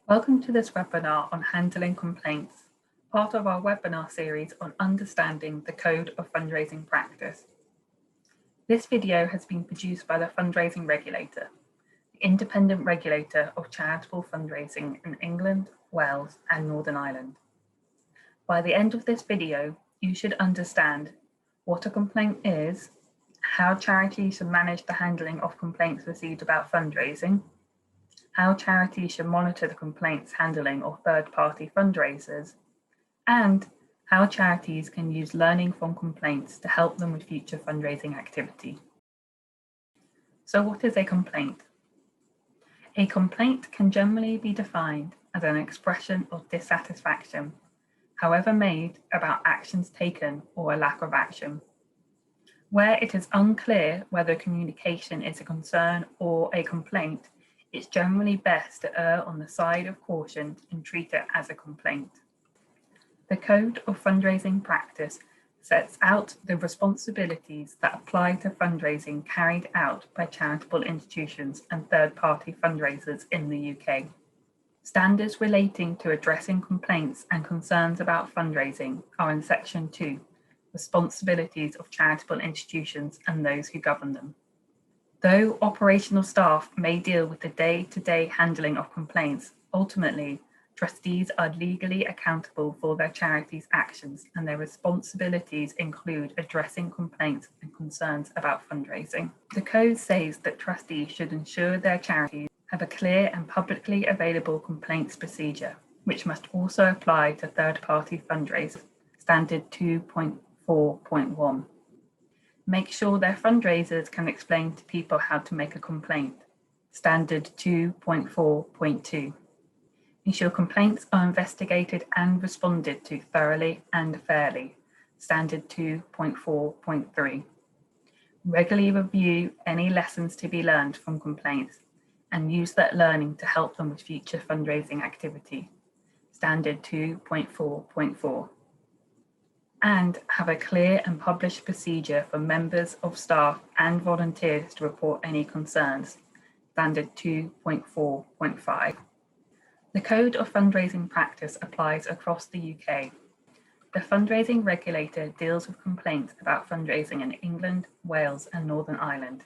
Welcome to this webinar on handling complaints, part of our webinar series on understanding the Code of Fundraising Practice. This video has been produced by the Fundraising Regulator, the independent regulator of charitable fundraising in England, Wales, and Northern Ireland. By the end of this video, you should understand what a complaint is, how charities should manage the handling of complaints received about fundraising, how charities should monitor the complaints handling of third-party fundraisers, and how charities can use learning from complaints to help them with future fundraising activity. So what is a complaint? A complaint can generally be defined as an expression of dissatisfaction, however made, about actions taken or a lack of action. Where it is unclear whether communication is a concern or a complaint, it's generally best to err on the side of caution and treat it as a complaint. The Code of Fundraising Practice sets out the responsibilities that apply to fundraising carried out by charitable institutions and third-party fundraisers in the UK. Standards relating to addressing complaints and concerns about fundraising are in Section 2, Responsibilities of Charitable Institutions and Those Who Govern Them. Though operational staff may deal with the day-to-day handling of complaints, ultimately, trustees are legally accountable for their charity's actions, and their responsibilities include addressing complaints and concerns about fundraising. The Code says that trustees should ensure their charities have a clear and publicly available complaints procedure, which must also apply to third-party fundraisers, Standard 2.4.1. Make sure their fundraisers can explain to people how to make a complaint, Standard 2.4.2. Ensure complaints are investigated and responded to thoroughly and fairly, Standard 2.4.3. Regularly review any lessons to be learned from complaints and use that learning to help them with future fundraising activity, Standard 2.4.4. And have a clear and published procedure for members of staff and volunteers to report any concerns, Standard 2.4.5. The Code of Fundraising Practice applies across the UK. The Fundraising Regulator deals with complaints about fundraising in England, Wales, and Northern Ireland,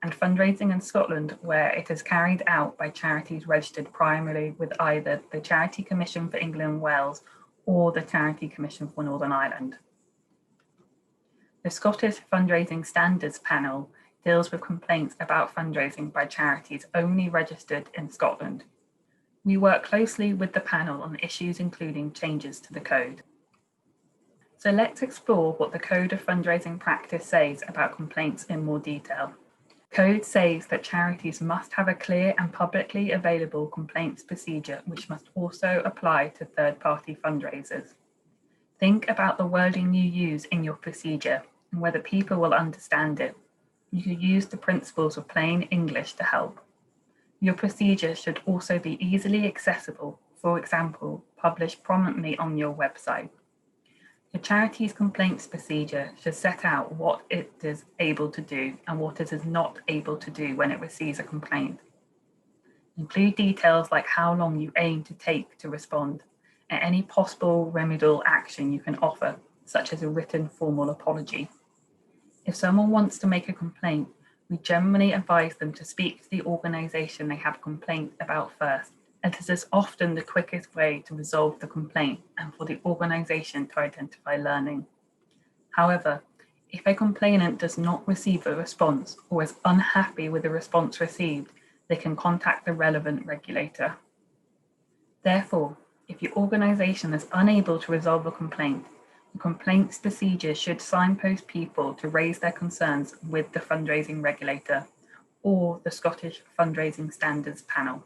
and fundraising in Scotland, where it is carried out by charities registered primarily with either the Charity Commission for England and Wales or the Charity Commission for Northern Ireland. The Scottish Fundraising Standards Panel deals with complaints about fundraising by charities only registered in Scotland. We work closely with the panel on issues including changes to the code. So let's explore what the Code of Fundraising Practice says about complaints in more detail. Code says that charities must have a clear and publicly available complaints procedure, which must also apply to third-party fundraisers. Think about the wording you use in your procedure and whether people will understand it. You could use the principles of plain English to help. Your procedure should also be easily accessible, for example, published prominently on your website. The charity's complaints procedure should set out what it is able to do and what it is not able to do when it receives a complaint. Include details like how long you aim to take to respond and any possible remedial action you can offer, such as a written formal apology. If someone wants to make a complaint, we generally advise them to speak to the organisation they have a complaint about first, as this is often the quickest way to resolve the complaint and for the organisation to identify learning. However, if a complainant does not receive a response or is unhappy with the response received, they can contact the relevant regulator. Therefore, if your organisation is unable to resolve a complaint, the complaints procedure should signpost people to raise their concerns with the Fundraising Regulator or the Scottish Fundraising Standards Panel.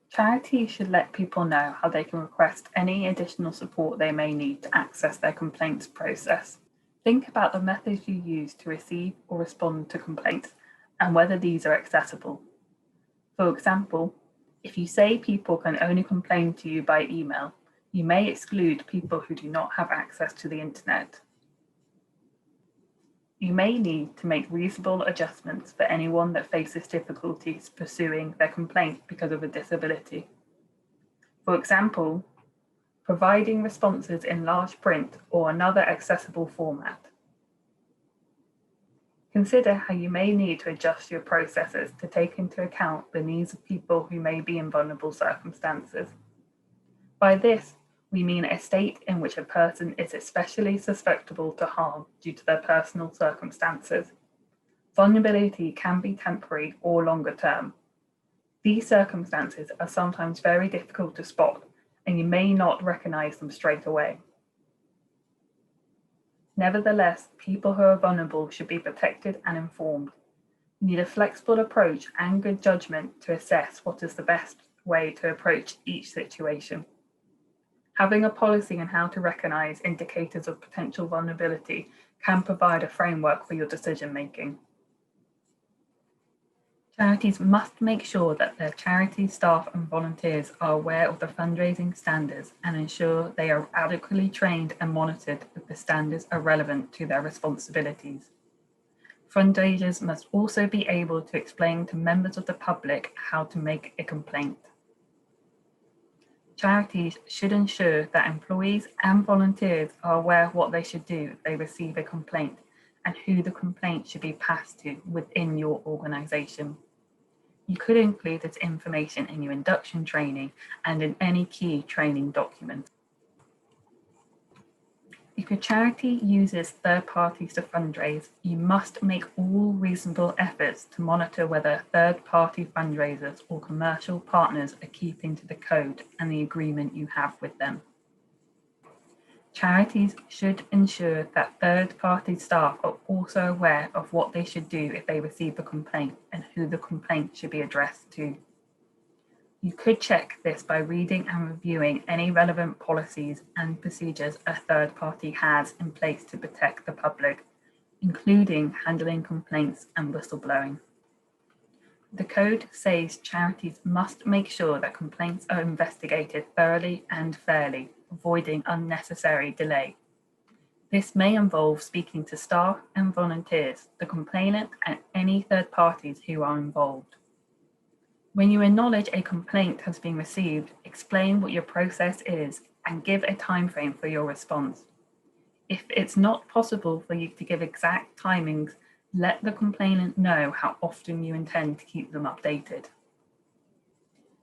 Charities should let people know how they can request any additional support they may need to access their complaints process. Think about the methods you use to receive or respond to complaints and whether these are accessible. For example, if you say people can only complain to you by email, you may exclude people who do not have access to the internet. You may need to make reasonable adjustments for anyone that faces difficulties pursuing their complaint because of a disability. For example, providing responses in large print or another accessible format. Consider how you may need to adjust your processes to take into account the needs of people who may be in vulnerable circumstances. By this, we mean a state in which a person is especially susceptible to harm due to their personal circumstances. Vulnerability can be temporary or longer term. These circumstances are sometimes very difficult to spot, and you may not recognize them straight away. Nevertheless, people who are vulnerable should be protected and informed. You need a flexible approach and good judgment to assess what is the best way to approach each situation. Having a policy on how to recognize indicators of potential vulnerability can provide a framework for your decision making. Charities must make sure that their charity staff and volunteers are aware of the fundraising standards and ensure they are adequately trained and monitored if the standards are relevant to their responsibilities. Fundraisers must also be able to explain to members of the public how to make a complaint. Charities should ensure that employees and volunteers are aware of what they should do if they receive a complaint and who the complaint should be passed to within your organisation. You could include this information in your induction training and in any key training document. If your charity uses third parties to fundraise, you must make all reasonable efforts to monitor whether third-party fundraisers or commercial partners are keeping to the code and the agreement you have with them. Charities should ensure that third-party staff are also aware of what they should do if they receive a complaint and who the complaint should be addressed to. You could check this by reading and reviewing any relevant policies and procedures a third party has in place to protect the public, including handling complaints and whistleblowing. The code says charities must make sure that complaints are investigated thoroughly and fairly, avoiding unnecessary delay. This may involve speaking to staff and volunteers, the complainant, and any third parties who are involved. When you acknowledge a complaint has been received, explain what your process is and give a timeframe for your response. If it's not possible for you to give exact timings, let the complainant know how often you intend to keep them updated.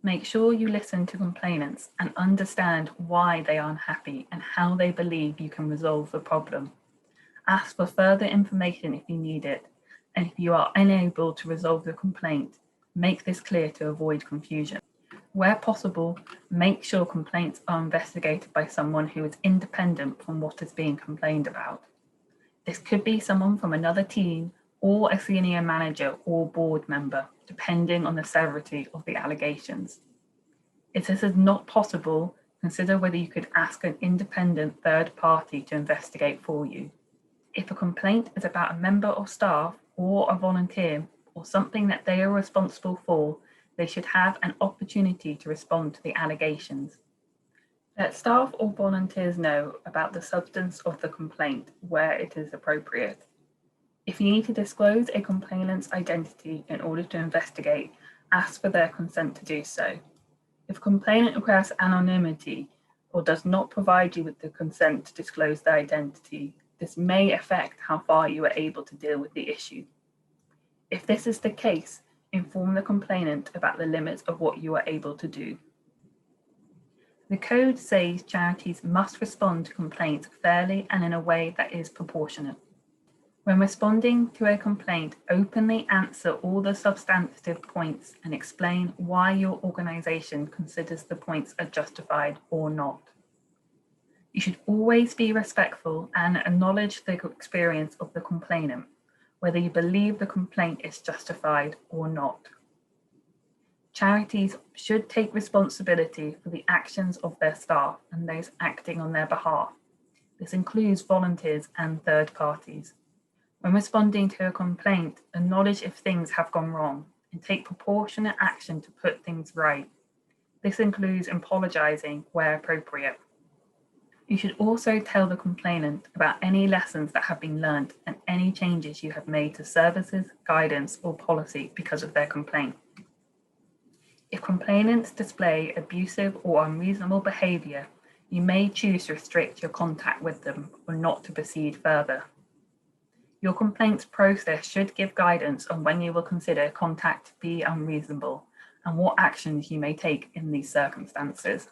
Make sure you listen to complainants and understand why they are unhappy and how they believe you can resolve the problem. Ask for further information if you need it, and if you are unable to resolve the complaint, make this clear to avoid confusion. Where possible, make sure complaints are investigated by someone who is independent from what is being complained about. This could be someone from another team or a senior manager or board member, depending on the severity of the allegations. If this is not possible, consider whether you could ask an independent third party to investigate for you. If a complaint is about a member of staff or a volunteer or something that they are responsible for, they should have an opportunity to respond to the allegations. Let staff or volunteers know about the substance of the complaint where it is appropriate. If you need to disclose a complainant's identity in order to investigate, ask for their consent to do so. If a complainant requests anonymity or does not provide you with the consent to disclose their identity, this may affect how far you are able to deal with the issue. If this is the case, inform the complainant about the limits of what you are able to do. The code says charities must respond to complaints fairly and in a way that is proportionate. When responding to a complaint, openly answer all the substantive points and explain why your organisation considers the points are justified or not. You should always be respectful and acknowledge the experience of the complainant, whether you believe the complaint is justified or not. Charities should take responsibility for the actions of their staff and those acting on their behalf. This includes volunteers and third parties. When responding to a complaint, acknowledge if things have gone wrong and take proportionate action to put things right. This includes apologising where appropriate. You should also tell the complainant about any lessons that have been learned and any changes you have made to services, guidance, or policy because of their complaint. If complainants display abusive or unreasonable behaviour, you may choose to restrict your contact with them or not to proceed further. Your complaints process should give guidance on when you will consider contact to be unreasonable and what actions you may take in these circumstances.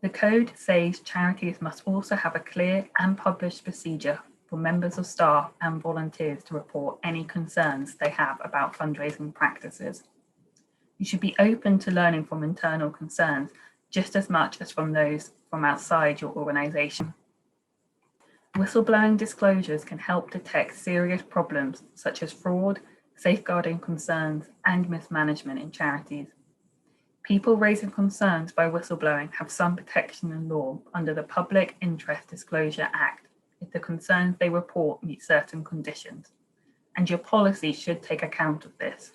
The Code says charities must also have a clear and published procedure for members of staff and volunteers to report any concerns they have about fundraising practices. You should be open to learning from internal concerns just as much as from those from outside your organisation. Whistleblowing disclosures can help detect serious problems such as fraud, safeguarding concerns, and mismanagement in charities. People raising concerns by whistleblowing have some protection in law under the Public Interest Disclosure Act if the concerns they report meet certain conditions, and your policy should take account of this.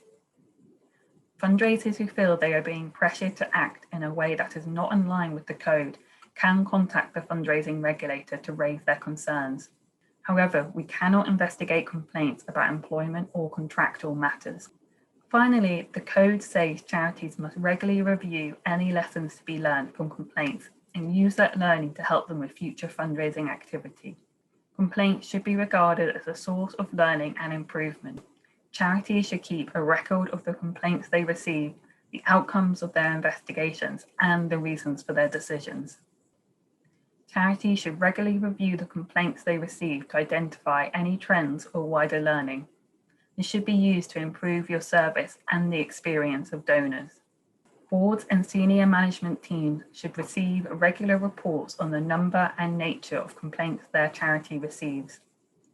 Fundraisers who feel they are being pressured to act in a way that is not in line with the code can contact the fundraising regulator to raise their concerns. However, we cannot investigate complaints about employment or contractual matters. Finally, the code says charities must regularly review any lessons to be learned from complaints and use that learning to help them with future fundraising activity. Complaints should be regarded as a source of learning and improvement. Charities should keep a record of the complaints they receive, the outcomes of their investigations, and the reasons for their decisions. Charities should regularly review the complaints they receive to identify any trends or wider learning. This should be used to improve your service and the experience of donors. Boards and senior management teams should receive regular reports on the number and nature of complaints their charity receives.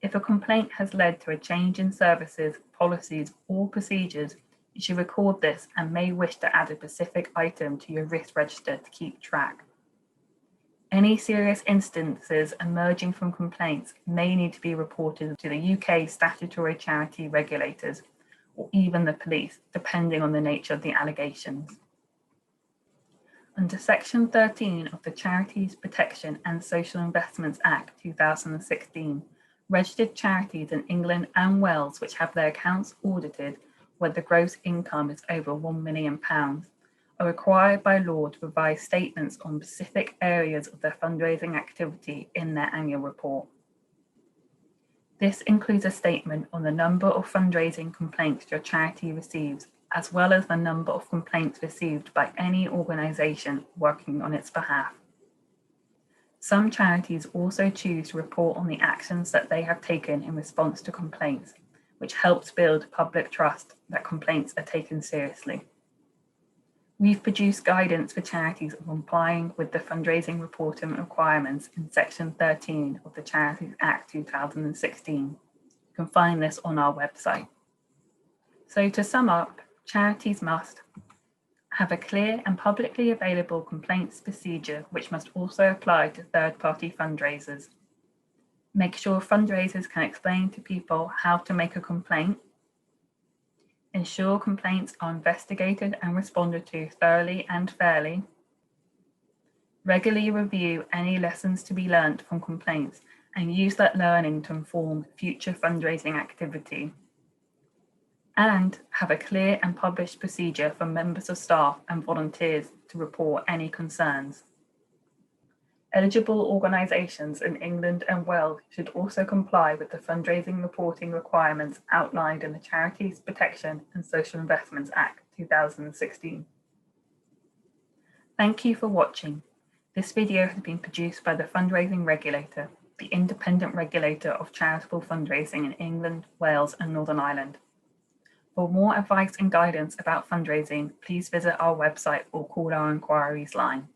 If a complaint has led to a change in services, policies, or procedures, you should record this and may wish to add a specific item to your risk register to keep track. Any serious instances emerging from complaints may need to be reported to the UK statutory charity regulators or even the police, depending on the nature of the allegations. Under Section 13 of the Charities Protection and Social Investments Act 2016, registered charities in England and Wales which have their accounts audited where the gross income is over £1 million are required by law to provide statements on specific areas of their fundraising activity in their annual report. This includes a statement on the number of fundraising complaints your charity receives, as well as the number of complaints received by any organisation working on its behalf. Some charities also choose to report on the actions that they have taken in response to complaints, which helps build public trust that complaints are taken seriously. We've produced guidance for charities on complying with the fundraising reporting requirements in Section 13 of the Charities Act 2016. You can find this on our website. So to sum up, charities must have a clear and publicly available complaints procedure which must also apply to third-party fundraisers. Make sure fundraisers can explain to people how to make a complaint. Ensure complaints are investigated and responded to thoroughly and fairly. Regularly review any lessons to be learnt from complaints and use that learning to inform future fundraising activity. And have a clear and published procedure for members of staff and volunteers to report any concerns. Eligible organisations in England and Wales should also comply with the fundraising reporting requirements outlined in the Charities Protection and Social Investments Act 2016. Thank you for watching. This video has been produced by the Fundraising Regulator, the independent regulator of charitable fundraising in England, Wales and Northern Ireland. For more advice and guidance about fundraising, please visit our website or call our inquiries line.